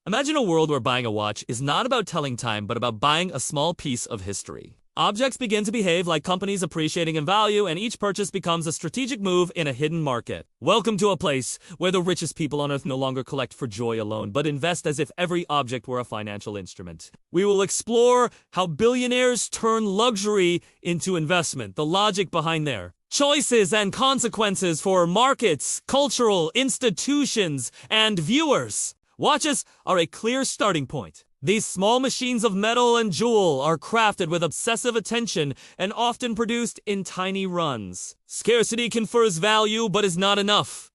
Imagine a world where buying a watch is not about telling time, but about buying a small piece of history. Objects begin to behave like companies appreciating in value, and each purchase becomes a strategic move in a hidden market. Welcome to a place where the richest people on earth no longer collect for joy alone, but invest as if every object were a financial instrument. We will explore how billionaires turn luxury into investment, the logic behind their choices and consequences for markets, cultural institutions, and viewers. Watches are a clear starting point. These small machines of metal and jewel are crafted with obsessive attention and often produced in tiny runs. Scarcity confers value but is not enough.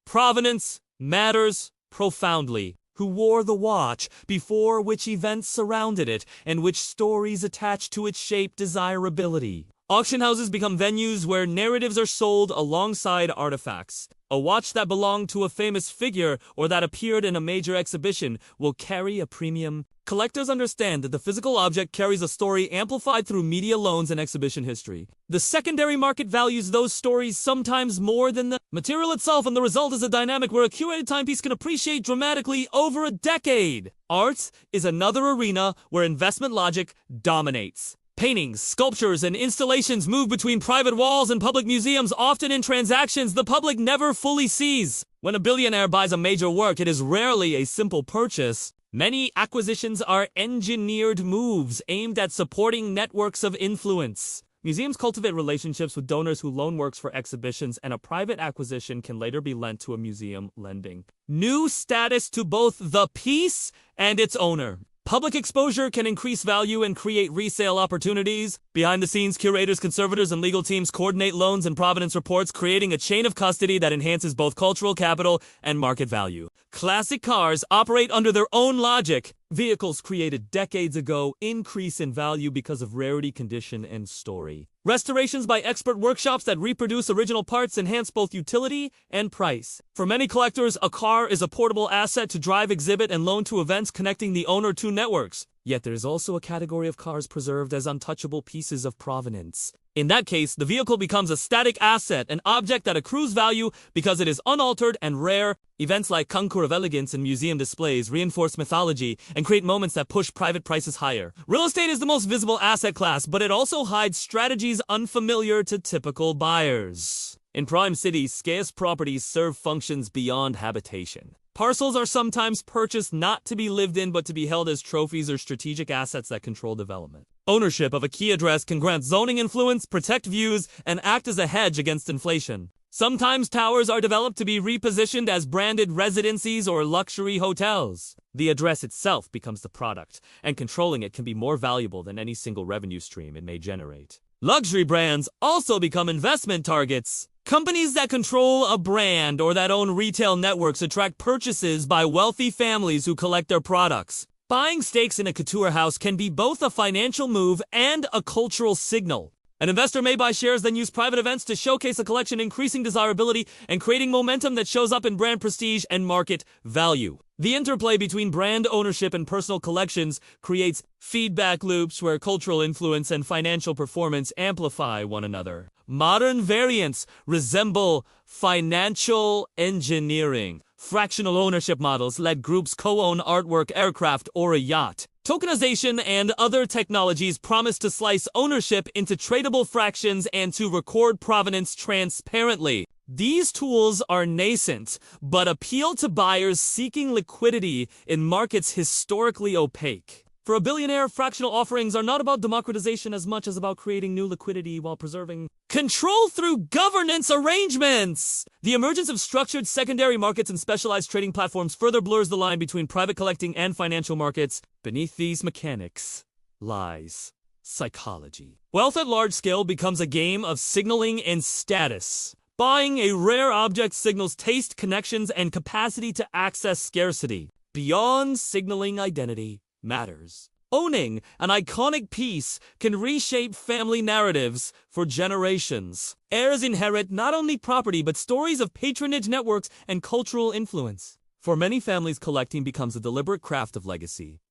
Provenance matters profoundly. Who wore the watch, before which events surrounded it, and which stories attached to its shape desirability. Auction houses become venues where narratives are sold alongside artifacts. A watch that belonged to a famous figure or that appeared in a major exhibition will carry a premium. Collectors understand that the physical object carries a story amplified through media loans and exhibition history. The secondary market values those stories sometimes more than the material itself, and the result is a dynamic where a curated timepiece can appreciate dramatically over a decade. Art is another arena where investment logic dominates. Paintings, sculptures, and installations move between private walls and public museums, often in transactions the public never fully sees. When a billionaire buys a major work, it is rarely a simple purchase. Many acquisitions are engineered moves aimed at supporting networks of influence. Museums cultivate relationships with donors who loan works for exhibitions, and a private acquisition can later be lent to a museum, lending new status to both the piece and its owner. Public exposure can increase value and create resale opportunities. Behind the scenes, curators, conservators, and legal teams coordinate loans and provenance reports, creating a chain of custody that enhances both cultural capital and market value. Classic cars operate under their own logic. Vehicles created decades ago increase in value because of rarity, condition, and story. Restorations by expert workshops that reproduce original parts enhance both utility and price. For many collectors, a car is a portable asset to drive, exhibit, and loan to events, connecting the owner to networks. Yet there is also a category of cars preserved as untouchable pieces of provenance. In that case, the vehicle becomes a static asset, an object that accrues value because it is unaltered and rare. Events like concours of elegance and museum displays reinforce mythology and create moments that push private prices higher. Real estate is the most visible asset class, but it also hides strategies unfamiliar to typical buyers. In prime cities, scarce properties serve functions beyond habitation. Parcels are sometimes purchased not to be lived in, but to be held as trophies or strategic assets that control development. Ownership of a key address can grant zoning influence, protect views, and act as a hedge against inflation. Sometimes towers are developed to be repositioned as branded residencies or luxury hotels. The address itself becomes the product, and controlling it can be more valuable than any single revenue stream it may generate. Luxury brands also become investment targets. Companies that control a brand or that own retail networks attract purchases by wealthy families who collect their products. Buying stakes in a couture house can be both a financial move and a cultural signal. An investor may buy shares, then use private events to showcase a collection, increasing desirability and creating momentum that shows up in brand prestige and market value. The interplay between brand ownership and personal collections creates feedback loops where cultural influence and financial performance amplify one another. Modern variants resemble financial engineering. Fractional ownership models let groups co-own artwork, aircraft, or a yacht. Tokenization and other technologies promise to slice ownership into tradable fractions and to record provenance transparently. These tools are nascent, but appeal to buyers seeking liquidity in markets historically opaque. For a billionaire, fractional offerings are not about democratization as much as about creating new liquidity while preserving control through governance arrangements. The emergence of structured secondary markets and specialized trading platforms further blurs the line between private collecting and financial markets. Beneath these mechanics lies psychology. Wealth at large scale becomes a game of signaling and status. Buying a rare object signals taste, connections, and capacity to access scarcity. Beyond signaling identity matters. Owning an iconic piece can reshape family narratives for generations. Heirs inherit not only property but stories of patronage networks and cultural influence. For many families, collecting becomes a deliberate craft of legacy.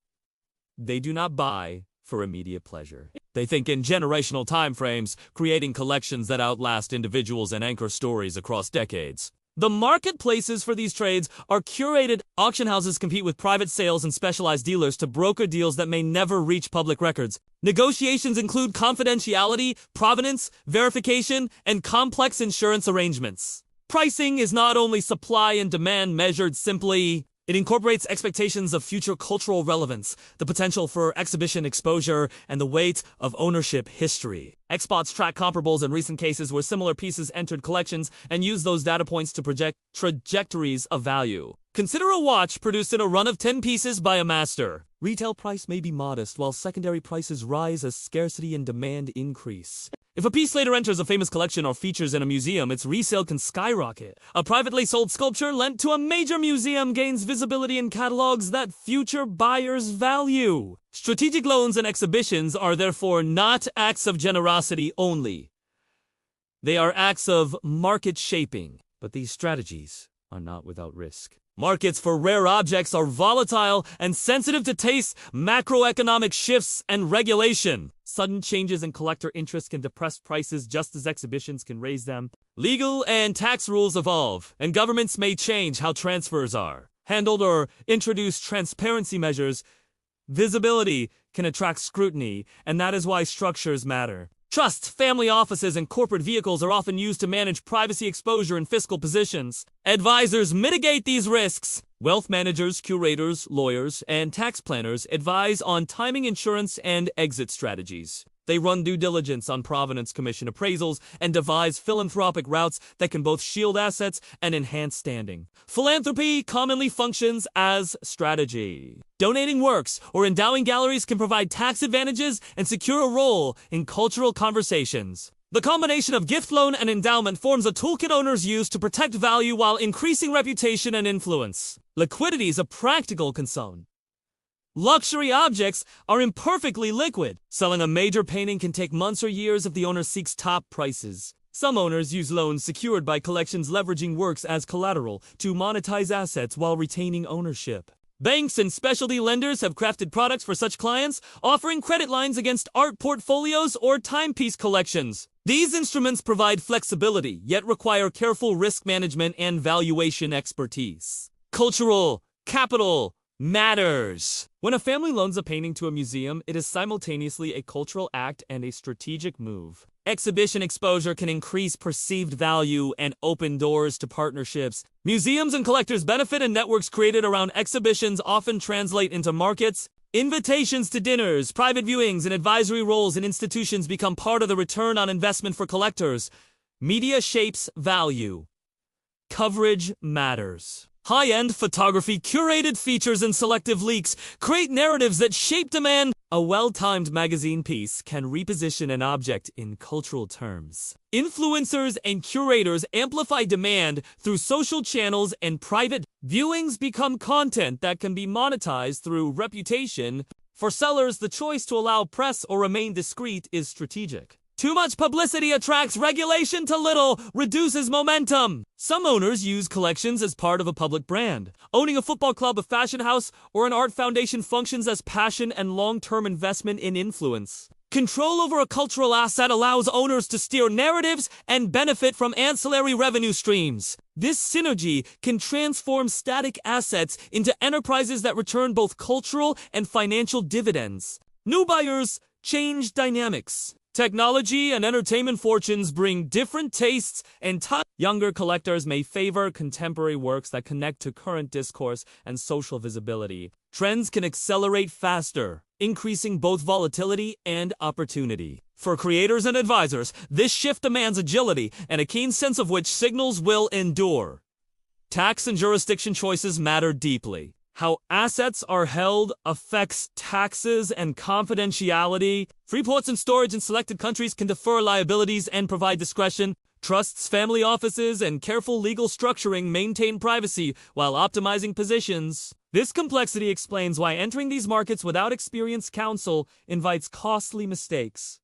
They do not buy for immediate pleasure. They think in generational time frames, creating collections that outlast individuals and anchor stories across decades. The marketplaces for these trades are curated. Auction houses compete with private sales and specialized dealers to broker deals that may never reach public records. Negotiations include confidentiality, provenance, verification, and complex insurance arrangements. Pricing is not only supply and demand measured simply. It incorporates expectations of future cultural relevance, the potential for exhibition exposure, and the weight of ownership history. Experts track comparables in recent cases where similar pieces entered collections and use those data points to project trajectories of value. Consider a watch produced in a run of 10 pieces by a master. Retail price may be modest, while secondary prices rise as scarcity and demand increase. If a piece later enters a famous collection or features in a museum, its resale can skyrocket. A privately sold sculpture lent to a major museum gains visibility in catalogs that future buyers value. Strategic loans and exhibitions are therefore not acts of generosity only. They are acts of market shaping, but these strategies are not without risk. Markets for rare objects are volatile and sensitive to taste, macroeconomic shifts, and regulation. Sudden changes in collector interest can depress prices just as exhibitions can raise them. Legal and tax rules evolve, and governments may change how transfers are handled or introduce transparency measures. Visibility can attract scrutiny, and that is why structures matter. Trusts, family offices, and corporate vehicles are often used to manage privacy exposure and fiscal positions. Advisors mitigate these risks. Wealth managers, curators, lawyers, and tax planners advise on timing insurance and exit strategies. They run due diligence on provenance commission appraisals and devise philanthropic routes that can both shield assets and enhance standing. Philanthropy commonly functions as strategy. Donating works or endowing galleries can provide tax advantages and secure a role in cultural conversations. The combination of gift, loan, and endowment forms a toolkit owners use to protect value while increasing reputation and influence. Liquidity is a practical concern. Luxury objects are imperfectly liquid. Selling a major painting can take months or years if the owner seeks top prices. Some owners use loans secured by collections leveraging works as collateral to monetize assets while retaining ownership. Banks and specialty lenders have crafted products for such clients, offering credit lines against art portfolios or timepiece collections. These instruments provide flexibility, yet require careful risk management and valuation expertise. Cultural capital matters. When a family loans a painting to a museum, it is simultaneously a cultural act and a strategic move. Exhibition exposure can increase perceived value and open doors to partnerships. Museums and collectors benefit, and networks created around exhibitions often translate into markets. Invitations to dinners, private viewings, and advisory roles in institutions become part of the return on investment for collectors. Media shapes value. Coverage matters. High-end photography, curated features, and selective leaks create narratives that shape demand. A well-timed magazine piece can reposition an object in cultural terms. Influencers and curators amplify demand through social channels, and private viewings become content that can be monetized through reputation. For sellers, the choice to allow press or remain discreet is strategic. Too much publicity attracts regulation, too little reduces momentum. Some owners use collections as part of a public brand. Owning a football club, a fashion house, or an art foundation functions as passion and long-term investment in influence. Control over a cultural asset allows owners to steer narratives and benefit from ancillary revenue streams. This synergy can transform static assets into enterprises that return both cultural and financial dividends. New buyers change dynamics. Technology and entertainment fortunes bring different tastes and younger collectors may favor contemporary works that connect to current discourse and social visibility. Trends can accelerate faster, increasing both volatility and opportunity. For creators and advisors, this shift demands agility and a keen sense of which signals will endure. Tax and jurisdiction choices matter deeply. How assets are held affects taxes and confidentiality. Free ports and storage in selected countries can defer liabilities and provide discretion. Trusts, family offices, and careful legal structuring maintain privacy while optimizing positions. This complexity explains why entering these markets without experienced counsel invites costly mistakes.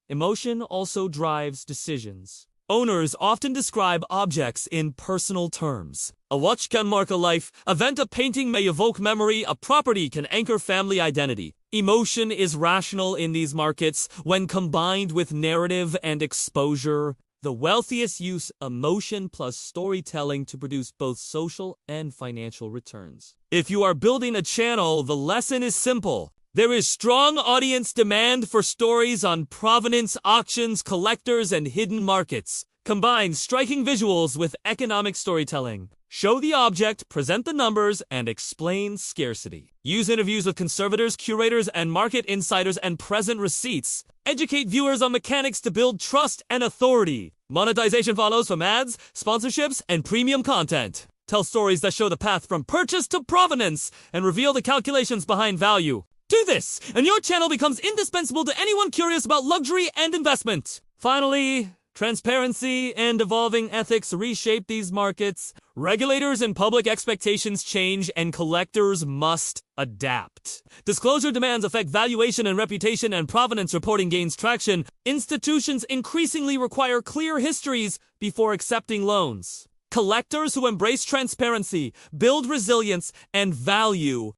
Emotion also drives decisions. Owners often describe objects in personal terms. A watch can mark a life, event a painting may evoke memory, a property can anchor family identity. Emotion is rational in these markets when combined with narrative and exposure. The wealthiest use emotion plus storytelling to produce both social and financial returns. If you are building a channel, the lesson is simple. There is strong audience demand for stories on provenance, auctions, collectors, and hidden markets. Combine striking visuals with economic storytelling. Show the object, present the numbers, and explain scarcity. Use interviews with conservators, curators, and market insiders and present receipts. Educate viewers on mechanics to build trust and authority. Monetization follows from ads, sponsorships, and premium content. Tell stories that show the path from purchase to provenance and reveal the calculations behind value. Do this, and your channel becomes indispensable to anyone curious about luxury and investment. Finally, transparency and evolving ethics reshape these markets. Regulators and public expectations change, and collectors must adapt. Disclosure demands affect valuation and reputation, and provenance reporting gains traction. Institutions increasingly require clear histories before accepting loans. Collectors who embrace transparency, build resilience, and value